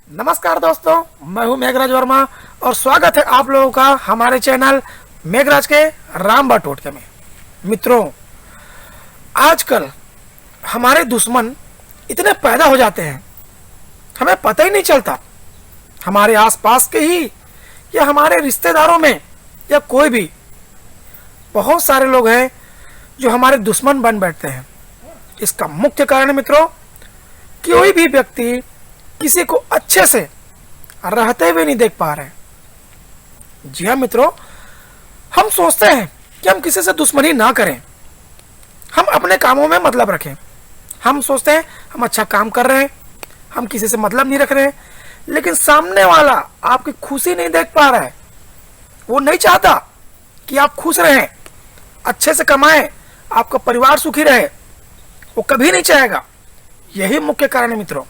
नमस्कार दोस्तों, मैं हूं मेघराज वर्मा और स्वागत है आप लोगों का हमारे चैनल मेघराज के रामबा टोटके में। मित्रों, आजकल हमारे दुश्मन इतने पैदा हो जाते हैं, हमें पता ही नहीं चलता। हमारे आसपास के ही या हमारे रिश्तेदारों में या कोई भी बहुत सारे लोग हैं जो हमारे दुश्मन बन बैठते हैं। इसका मुख्य कारण मित्रों, कोई भी व्यक्ति किसी को अच्छे से रहते हुए नहीं देख पा रहे। जी हाँ मित्रों, हम सोचते हैं कि हम किसी से दुश्मनी ना करें, हम अपने कामों में मतलब रखें। हम सोचते हैं हम अच्छा काम कर रहे हैं, हम किसी से मतलब नहीं रख रहे हैं, लेकिन सामने वाला आपकी खुशी नहीं देख पा रहा है। वो नहीं चाहता कि आप खुश रहें, अच्छे से कमाएं, आपका परिवार सुखी रहे। वो कभी नहीं चाहेगा। यही मुख्य कारण है मित्रों।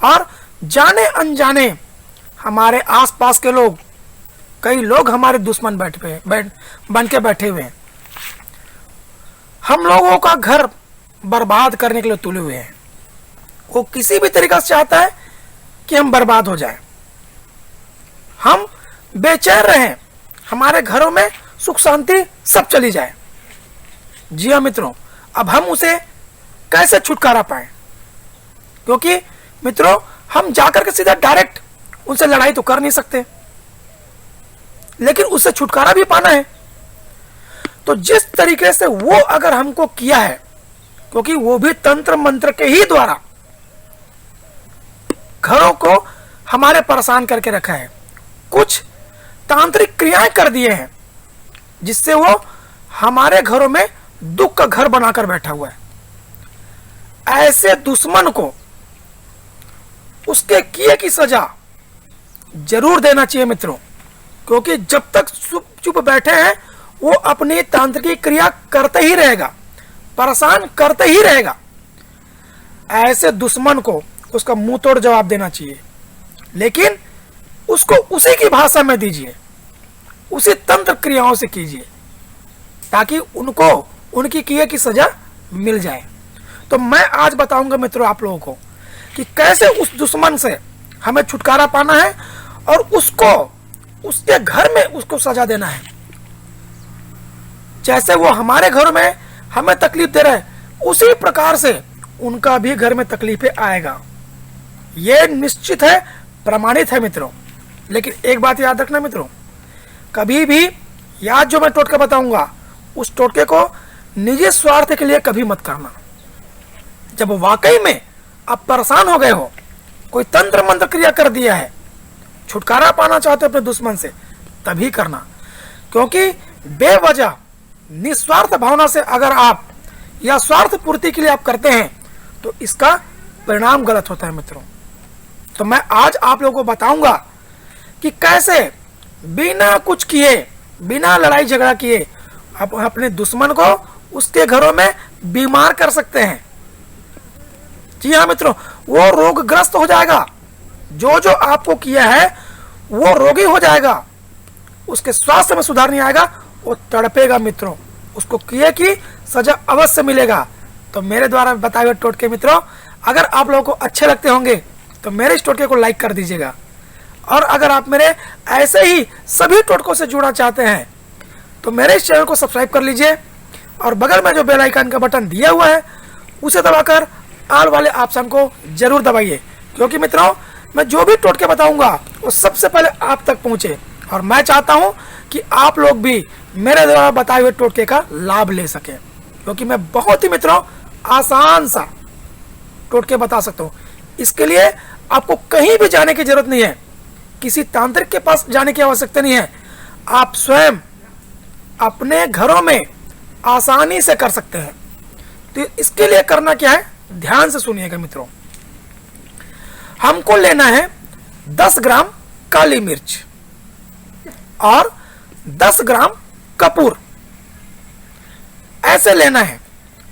और जाने अनजाने हमारे आसपास के लोग, कई लोग हमारे दुश्मन बन के बैठे हुए हैं। हम लोगों का घर बर्बाद करने के लिए तुले हुए हैं। वो किसी भी तरीका से चाहता है कि हम बर्बाद हो जाएं, हम बेचैन रहें, हमारे घरों में सुख शांति सब चली जाए। जी हाँ मित्रों, अब हम उसे कैसे छुटकारा पाएं? क्योंकि मित्रों, हम जाकर के सीधा डायरेक्ट उनसे लड़ाई तो कर नहीं सकते, लेकिन उससे छुटकारा भी पाना है। तो जिस तरीके से वो अगर हमको किया है, क्योंकि वो भी तंत्र मंत्र के ही द्वारा घरों को हमारे परेशान करके रखा है, कुछ तांत्रिक क्रियाएं कर दिए हैं जिससे वो हमारे घरों में दुख का घर बनाकर बैठा हुआ है। ऐसे दुश्मन को उसके किए की सजा जरूर देना चाहिए मित्रों, क्योंकि जब तक चुप बैठे हैं वो अपनी तांत्रिक क्रिया करते ही रहेगा, परेशान करते ही रहेगा। ऐसे दुश्मन को उसका मुंह तोड़ जवाब देना चाहिए, लेकिन उसको उसी की भाषा में दीजिए, उसी तंत्र क्रियाओं से कीजिए, ताकि उनको उनकी किए की सजा मिल जाए। तो मैं आज बताऊंगा मित्रों आप लोगों को कि कैसे उस दुश्मन से हमें छुटकारा पाना है और उसको उसके घर में उसको सजा देना है। जैसे वो हमारे घर में हमें तकलीफ दे रहा है, उसी प्रकार से उनका भी घर में तकलीफें आएगा। ये निश्चित है, प्रमाणित है मित्रों। लेकिन एक बात याद रखना मित्रों, कभी भी याद जो मैं टोटका बताऊंगा उस टोटके को निजी स्वार्थ के लिए कभी मत करना। जब वाकई में आप परेशान हो गए हो, कोई तंत्र मंत्र क्रिया कर दिया है, छुटकारा पाना चाहते हो अपने दुश्मन से, तभी करना। क्योंकि बेवजह निस्वार्थ भावना से अगर आप या स्वार्थ पूर्ति के लिए आप करते हैं तो इसका परिणाम गलत होता है मित्रों। तो मैं आज आप लोगों को बताऊंगा कि कैसे बिना कुछ किए, बिना लड़ाई झगड़ा किए आप अपने दुश्मन को उसके घरों में बीमार कर सकते हैं। जी हाँ मित्रों, वो रोगग्रस्त हो जाएगा। जो जो आपको किया है वो रोगी हो जाएगा, उसके स्वास्थ्य में सुधार नहीं आएगा, वो तड़पेगा मित्रों। उसको किए की सजा अवश्य मिलेगा। तो मेरे द्वारा बताए हुए टोटके मित्रों अगर आप लोगों को अच्छे लगते होंगे तो मेरे इस टोटके को लाइक कर दीजिएगा। और अगर आप मेरे ऐसे ही सभी टोटकों से जुड़ना चाहते हैं तो मेरे इस चैनल को सब्सक्राइब कर लीजिए और बगल में जो बेल आइकन का बटन दिया हुआ है उसे दबाकर ऑल वाले ऑप्शन को जरूर दबाइए, क्योंकि मित्रों मैं जो भी टोटके बताऊंगा वो सबसे पहले आप तक पहुंचे। और मैं चाहता हूं कि आप लोग भी मेरे द्वारा बताए हुए टोटके का लाभ ले सकें, क्योंकि मैं बहुत ही मित्रों आसान सा टोटके बता सकता हूं। इसके लिए आपको कहीं भी जाने की जरूरत नहीं है, किसी तांत्रिक के पास जाने की आवश्यकता नहीं है। आप स्वयं अपने घरों में आसानी से कर सकते हैं। तो इसके लिए करना क्या है, ध्यान से सुनिएगा मित्रों। हमको लेना है 10 ग्राम काली मिर्च और 10 ग्राम कपूर, ऐसे लेना है।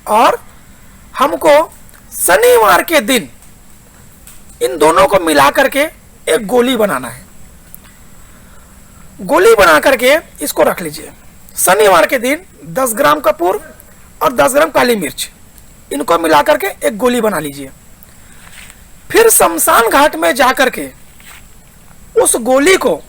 और हमको शनिवार के दिन इन दोनों को मिला करके एक गोली बनाना है। गोली बना करके इसको रख लीजिए। शनिवार के दिन 10 ग्राम कपूर और 10 ग्राम काली मिर्च, इनको मिला करके एक गोली बना लीजिए। फिर शमशान घाट में जाकर के उस गोली को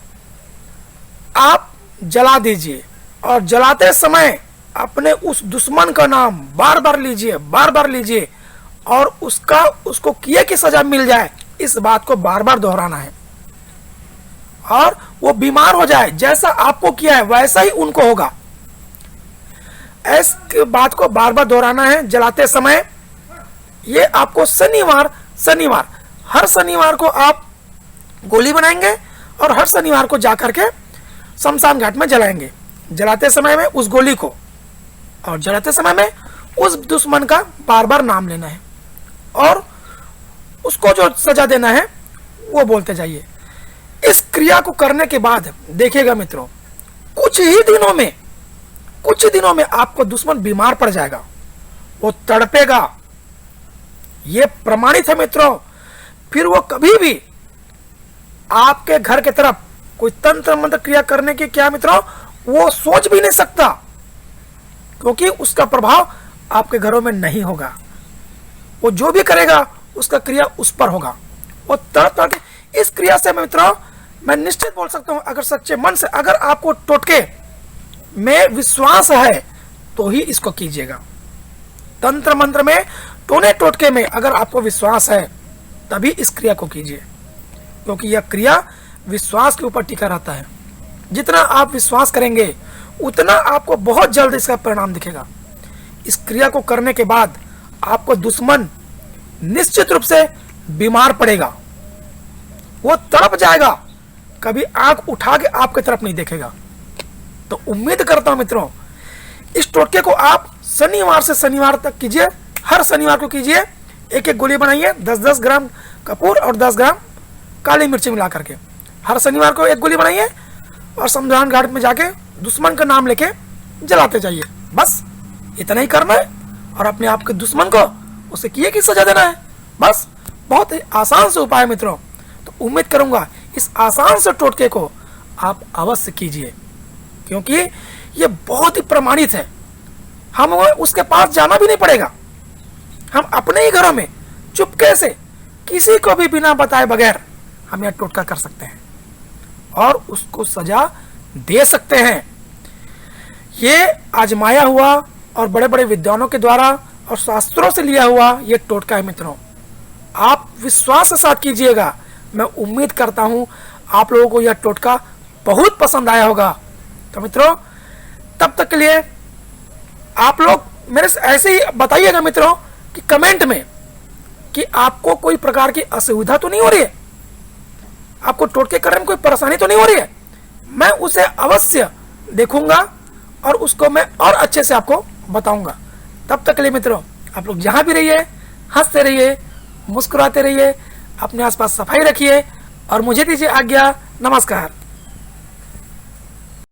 आप जला दीजिए, और जलाते समय अपने उस दुश्मन का नाम बार बार लीजिए, और उसको किए की सजा मिल जाए, इस बात को बार बार दोहराना है। और वो बीमार हो जाए, जैसा आपको किया है वैसा ही उनको होगा, इस बात को बार बार दोहराना है जलाते समय। ये आपको शनिवार हर शनिवार को आप गोली बनाएंगे और हर शनिवार को जाकर के शमशान घाट में जलाएंगे। जलाते समय में उस गोली को, और जलाते समय में उस दुश्मन का बार बार नाम लेना है, और उसको जो सजा देना है वो बोलते जाइए। इस क्रिया को करने के बाद देखिएगा मित्रों, कुछ दिनों में आपको दुश्मन बीमार पड़ जाएगा, वो तड़पेगा, ये प्रमाणित है मित्रों। फिर वो कभी भी आपके घर के तरफ कोई तंत्र मंत्र क्रिया करने की क्या मित्रों, वो सोच भी नहीं सकता, क्योंकि उसका प्रभाव आपके घरों में नहीं होगा। वो जो भी करेगा उसका क्रिया उस पर होगा, वो तड़प इस क्रिया से मित्रों मैं निश्चित बोल सकता हूं, अगर सच्चे मन से, अगर आपको टोटके में विश्वास है तो ही इसको कीजिएगा। तंत्र मंत्र में, टोने टोटके में अगर आपको विश्वास है तभी इस क्रिया को कीजिए, क्योंकि यह क्रिया विश्वास के ऊपर टिका रहता है। जितना आप विश्वास करेंगे उतना आपको बहुत जल्द इसका परिणाम दिखेगा। इस क्रिया को करने के बाद आपको दुश्मन निश्चित रूप से बीमार पड़ेगा, वो तड़प जाएगा, कभी आंख उठा के आपकी तरफ नहीं देखेगा। तो उम्मीद करता हूं मित्रों, इस टोटके को आप शनिवार से शनिवार तक कीजिए, हर शनिवार को कीजिए। एक एक गोली बनाइए, 10-10 ग्राम कपूर और 10 ग्राम काली मिर्ची मिला करके हर शनिवार को एक गोली बनाइए, और शमशान घाट में जाके दुश्मन का नाम लेके जलाते जाइए। बस इतना ही करना है, और अपने आप के दुश्मन को उसे किए की सजा देना है। बस बहुत ही आसान से उपाय मित्रों। तो उम्मीद करूंगा इस आसान से टोटके को आप अवश्य कीजिए, क्योंकि ये बहुत ही प्रमाणित है। हम उसके पास जाना भी नहीं पड़ेगा, हम अपने ही घरों में चुपके से किसी को भी बिना बताए बगैर हम यह टोटका कर सकते हैं और उसको सजा दे सकते हैं। ये आजमाया हुआ और बड़े बड़े विद्वानों के द्वारा और शास्त्रों से लिया हुआ ये टोटका है मित्रों। आप विश्वास के साथ कीजिएगा। मैं उम्मीद करता हूं आप लोगों को यह टोटका बहुत पसंद आया होगा। तो मित्रों, तब तक के लिए आप लोग मेरे से ऐसे ही बताइएगा मित्रों कि कमेंट में कि आपको कोई प्रकार की असुविधा तो नहीं हो रही है, आपको टोटके करने में कोई परेशानी तो नहीं हो रही है। मैं उसे अवश्य देखूंगा और उसको मैं और अच्छे से आपको बताऊंगा। तब तक के लिए मित्रों, आप लोग जहां भी रहिए, हंसते रहिए, मुस्कुराते रहिए, अपने आसपास सफाई रखिए और मुझे दीजिए आज्ञा। नमस्कार।